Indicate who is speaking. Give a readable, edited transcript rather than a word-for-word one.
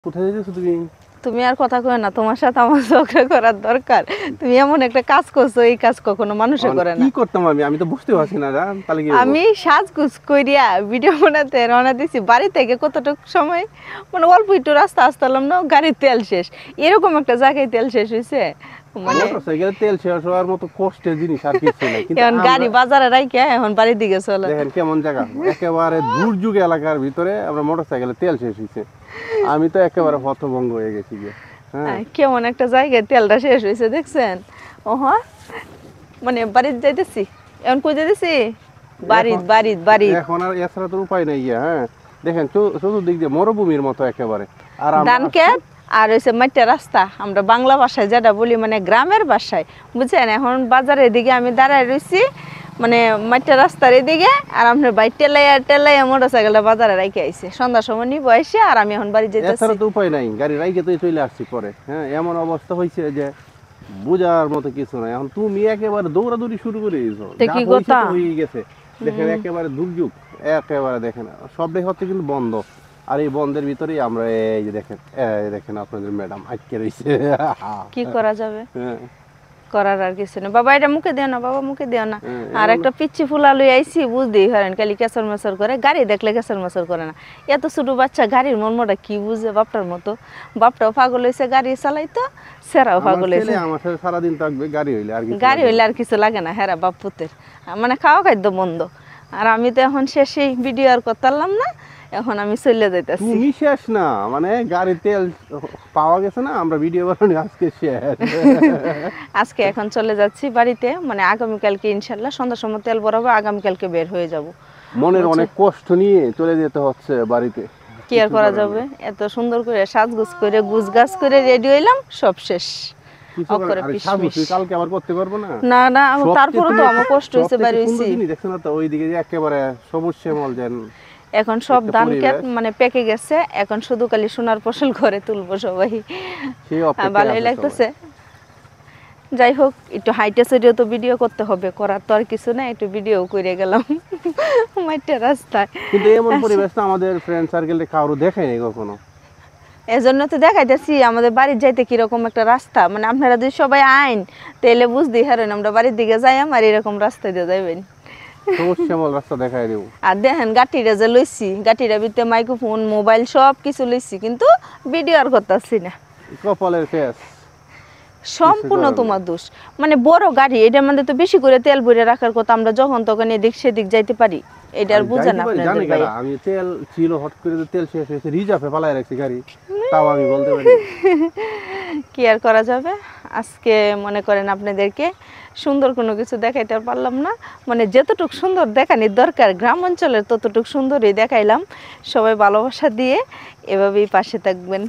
Speaker 1: কোথায় যাইতেছো তুমি?
Speaker 2: তুমি আর কথা কয় না, তোমার সাথে আমার ঝগড়া করার দরকার? তুমি এমন একটা কাজ করছো, এই কাজ কখনো মানুষে করে না।
Speaker 1: কি করতাম আমি তো বুঝতে পারছি না। তাহলে কি
Speaker 2: আমি সাজগুজ কইরিয়া ভিডিও বানাতে রওনা দিছি বাড়ি থেকে, কতটুকু সময় মানে অল্প একটু রাস্তা আসতাম না, গাড়ির তেল শেষ। এরকম একটা জায়গায় তেল শেষ হয়েছে, মানে
Speaker 1: মোটরসাইকেলে তেল শেষ হওয়ার মতো কষ্টের জিনিস আর কিছু নাই। কিন্তু
Speaker 2: এখন গাড়ি বাজারে রাইখা এখন বাড়ির দিকে চলে।
Speaker 1: দেখেন কেমন জায়গা, একেবারে দুর্যোগ এলাকার ভিতরে আমরা মোটরসাইকেলে তেল শেষ হয়েছে। আমি তো একেবারে হতভঙ্গ হয়ে গেছি গিয়ে। হ্যাঁ,
Speaker 2: কেমন একটা জায়গায় তেলটা শেষ হয়েছে দেখছেন? ওহা, মানে বাড়িতে যাইতেছি। এখন কই যাইতেছি? বাড়ি।
Speaker 1: এখন আর এছাড়া তো উপায় নাই গিয়া। হ্যাঁ, দেখেন চতুর্দিক দিয়ে মরুভূমির মতো একেবারে। আর
Speaker 2: ধান ক্ষেত আর হইছে মাটির রাস্তা, আমরা বাংলা ভাষায় যেটা বলি, মানে গ্রামের ভাষায়, বুঝছেন? এখন বাজারের দিকে আমি দাঁড়ায় রইছি, মানে মাটির রাস্তার এদিকে, আর আপনার বাইক টেলাইয়া মোটরসাইকেলটা বাজারে রাইখে আইছে। সন্ধ্যার সময় নিব এসে, আর আমি এখন বাড়ি যেতেছি।
Speaker 1: এছাড়া তো উপায় নাই, গাড়ি রাইখে তো চলে আসছি পরে। হ্যাঁ, এমন অবস্থা হয়েছে যে বুঝার মতো কিছু নাই। এখন তুমি একেবারে দৌড়াদৌড়ি শুরু করে দিয়েছো,
Speaker 2: কি কথা
Speaker 1: হয়ে গেছে। দেখেন একেবারে দুর্যোগ, একেবারে দেখেন সবটাই হচ্ছে কিন্তু বন্ধ। আর এই বন্ধের ভিতরেই আমরা এই যে দেখেন আপনাদের ম্যাডাম আটকে রয়েছে।
Speaker 2: কি করা যাবে?
Speaker 1: হ্যাঁ,
Speaker 2: করার আর কিছু নেই। বাবা এটা মুখে দিও না, বাবা মুখে দিও না। আর একটা পিচ্ছি ফুলা লই আইছি, বুঝতেই পারেন খালি কেসর মেসর করে, গাড়ি দেখলে কেসর মেসর করে না। এত ছোট বাচ্চা গাড়ির মর্মটা কি বুঝে? বাপটার মতো, বাপটাও পাগল হয়েছে গাড়ি চালাইতো, সেরাও পাগল হয়েছে।
Speaker 1: আমার সাথে সারাদিন থাকবে, গাড়ি হইলে
Speaker 2: আর কিছু লাগে না। হেরা বাপ পুতের মানে খাওয়া খাদ্য বন্ধ। আর আমি তো এখন শেষেই ভিডিও আর করতাম না, এখন আমি চলে যাইতেছি।
Speaker 1: তুমি শেষ না, মানে গাড়ি তেল পাওয়া গেছে না, আমরা ভিডিও বানানি আজকে শেষ।
Speaker 2: আজকে এখন চলে যাচ্ছি বাড়িতে, মানে আগামীকালকে ইনশাল্লাহ সন্ধ্যার সময় তেল ভরাবো, আগামীকালকে বের হয়ে যাব।
Speaker 1: মনের অনেক কষ্ট নিয়ে চলে যেতে হচ্ছে বাড়িতে।
Speaker 2: কি আর করা যাবে? এত সুন্দর করে সাজগুজ করে গুজগাছ করে রেডি হইলাম, সব শেষ।
Speaker 1: কালকে আবার করতে পারবো না।
Speaker 2: না না, তারপরে তো আমার কষ্ট হয়েছে, বাড়ি হইছি।
Speaker 1: দেখছো না তো ওইদিকে যে একেবারে সবুজ শ্যামল যেন।
Speaker 2: এখন সব ধান ক্ষেত মানে পেকে গেছে, এখন শুধু খালি সোনার ফসল করে তুলবো সবাই। ভালোই লাগতেছে। যাই হোক, একটু হাইটে সাইডেও তো ভিডিও করতে হবে, করার তো আর কিছু না, একটু ভিডিও করে গেলাম মাইটা রাস্তায়।
Speaker 1: কিন্তু এমন পরিবেশ তো আমাদের ফ্রেন্ড সার্কেলে কারো দেখায়নি কখনো।
Speaker 2: এজন্য তো দেখাইতেছি আমাদের বাড়ির যাইতে কিরকম একটা রাস্তা, মানে আপনারা যদি সবাই আইন তাহলে বুঝতেই হারেন আমরা বাড়ির দিকে যাই আর এরকম রাস্তা দিয়ে যাইবেন।
Speaker 1: রাস্তা দেখাই দেব।
Speaker 2: আর দেখেন গাটিটা যে লইছি, গাটিটা ভিতরে মাইক্রোফোন মোবাইল সব কিছু লইছি, কিন্তু ভিডিও আর করতেছি না।
Speaker 1: কপালের ফেস
Speaker 2: সম্পূর্ণ তোমার দোষ। মানে বড় গাড়ি, এটার মধ্যে তো বেশি করে তেল ভরে রাখার কথা, আমরা যখন তখন এদিক সেদিক যাইতে পারি, এটা আর বুঝেন আপনাদের ভাই।
Speaker 1: আমি তেল ছিল হট করে তেল শেষ হয়েছে, রিজার্ভে পালাই রাখছি গাড়ি, তাও আমি বলতে পারি।
Speaker 2: কি আর করা যাবে? আজকে মনে করেন আপনাদেরকে সুন্দর কোনো কিছু দেখাইতে পারলাম না, মানে যতটুকু সুন্দর দেখানোর দরকার গ্রাম অঞ্চলের ততটুকু সুন্দরই দেখাইলাম। সবাই ভালোবাসা দিয়ে এভাবেই পাশে থাকবেন।